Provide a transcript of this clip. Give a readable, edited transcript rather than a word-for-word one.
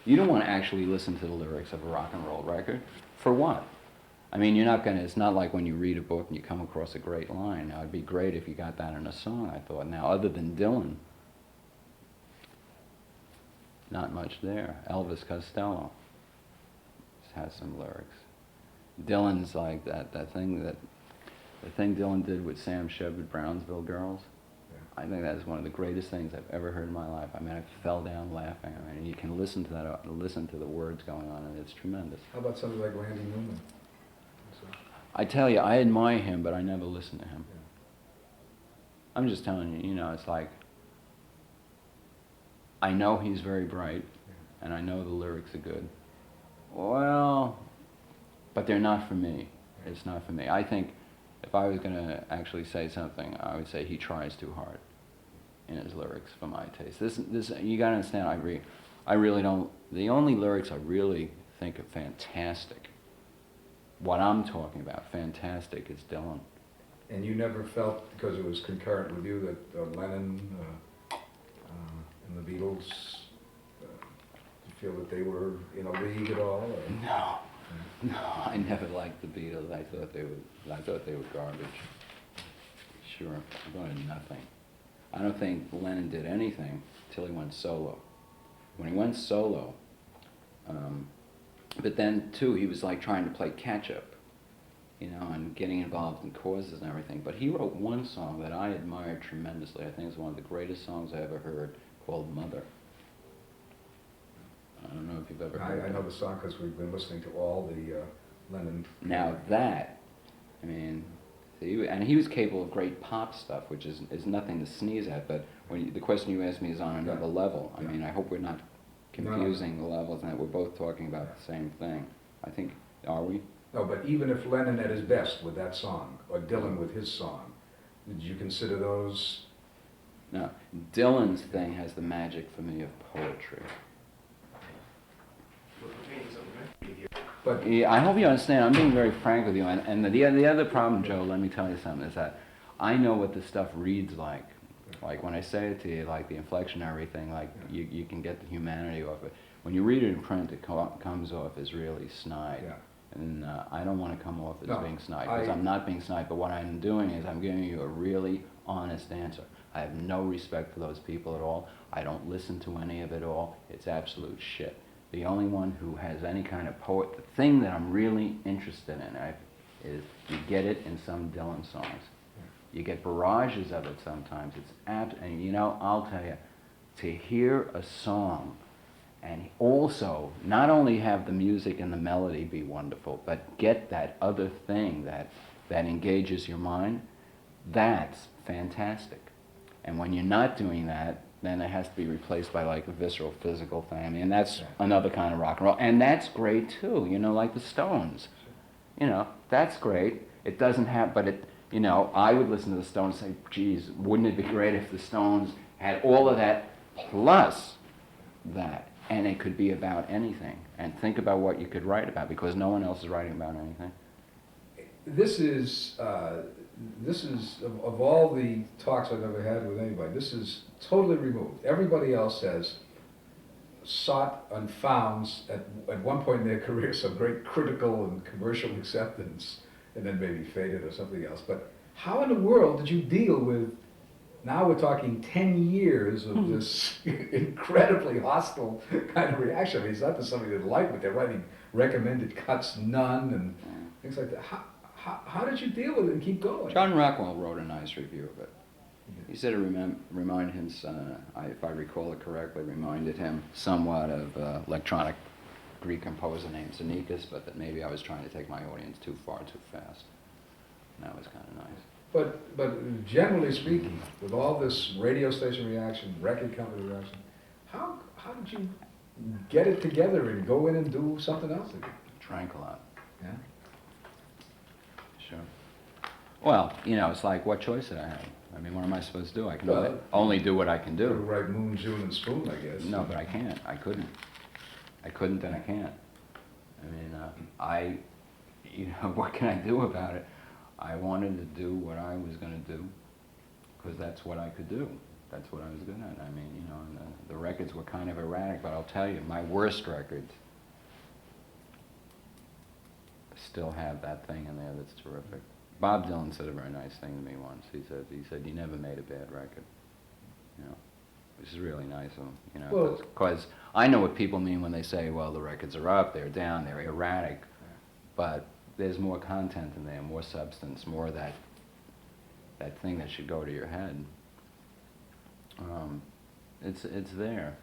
You don't want to actually listen to the lyrics of a rock and roll record. For what? I mean, you're not going to, it's not like when you read a book and you come across a great line. Now, it'd be great if you got that in a song, I thought. Now, other than Dylan, not much there. Elvis Costello has some lyrics. Dylan's like the thing Dylan did with Sam Shepard, Brownsville Girls. Yeah. I think that is one of the greatest things I've ever heard in my life. I mean, I fell down laughing. I mean, you can listen to that, listen to the words going on, and it's tremendous. How about somebody like Randy Newman? I tell you, I admire him, but I never listen to him. Yeah. I'm just telling you, you know, it's like, I know he's very bright, and I know the lyrics are good. Well, but they're not for me. It's not for me. I think if I was going to actually say something, I would say he tries too hard in his lyrics for my taste. This you got to understand, I really don't, the only lyrics I really think are fantastic, what I'm talking about, fantastic, is Dylan. And you never felt, because it was concurrent with you, that Lennon and the Beatles, you feel that they were in a league at all? Or? No, no, I never liked the Beatles. I thought they were garbage. Sure, I wanted nothing. I don't think Lennon did anything till he went solo. When he went solo, but then too, he was like trying to play catch up, you know, and getting involved in causes and everything. But he wrote one song that I admired tremendously. I think it's one of the greatest songs I ever heard, called Mother. I don't know if you've ever heard it. I know the song because we've been listening to all the Lennon. Now that, I mean, and he was capable of great pop stuff, which is nothing to sneeze at, but when the question you asked me is on another level. I mean, I hope we're not confusing the levels and that we're both talking about the same thing. I think, are we? No, but even if Lennon at his best with that song, or Dylan with his song, did you consider those? No, Dylan's thing has the magic for me of poetry. But yeah, I hope you understand, I'm being very frank with you, and the other problem, Joe, let me tell you something, is that I know what this stuff reads like. Like when I say it to you, like the inflection and everything, like you can get the humanity off it. When you read it in print, it comes off as really snide. Yeah. And I don't want to come off as being snide, because I'm not being snide, but what I'm doing is I'm giving you a really honest answer. I have no respect for those people at all. I don't listen to any of it all. It's absolute shit. The only one who has any kind of the thing that I'm really interested in is you get it in some Dylan songs. You get barrages of it sometimes. It's and you know, I'll tell you, to hear a song and also not only have the music and the melody be wonderful, but get that other thing that engages your mind, that's fantastic. And when you're not doing that, then it has to be replaced by like a visceral physical thing. I mean, that's another kind of rock and roll. And that's great too, you know, like the Stones. You know, that's great. It doesn't have, but it, you know, I would listen to the Stones and say, geez, wouldn't it be great if the Stones had all of that plus that? And it could be about anything. And think about what you could write about, because no one else is writing about anything. This is of all the talks I've ever had with anybody, this is totally removed. Everybody else has sought and found at one point in their career some great critical and commercial acceptance, and then maybe faded or something else. But how in the world did you deal with, now we're talking 10 years of this incredibly hostile kind of reaction? I mean, it's not that somebody didn't like it, they're writing recommended cuts, none, and things like that. How did you deal with it and keep going? John Rockwell wrote a nice review of it. He said it reminded him, if I recall it correctly, reminded him somewhat of electronic Greek composer named Xenakis, but that maybe I was trying to take my audience too far, too fast. And that was kind of nice. But generally speaking, with all this radio station reaction, record company reaction, how did you get it together and go in and do something else again? Drank a lot. Yeah? Sure. Well, you know, it's like, what choice did I have? I mean, what am I supposed to do? I can only do what I can do. Write Moon, June, and Spoon, I guess. No, but I can't. I couldn't. I couldn't, and I can't. I mean, you know, what can I do about it? I wanted to do what I was going to do, because that's what I could do. That's what I was good at. I mean, you know, and the record records were kind of erratic, but I'll tell you, my worst records still have that thing in there that's terrific. Bob Dylan said a very nice thing to me once. He said, you never made a bad record, you know, which is really nice of him, you know, Well- because I know what people mean when they say, well, the records are up, they're down, they're erratic, but there's more content in there, more substance, more of that thing that should go to your head. It's there.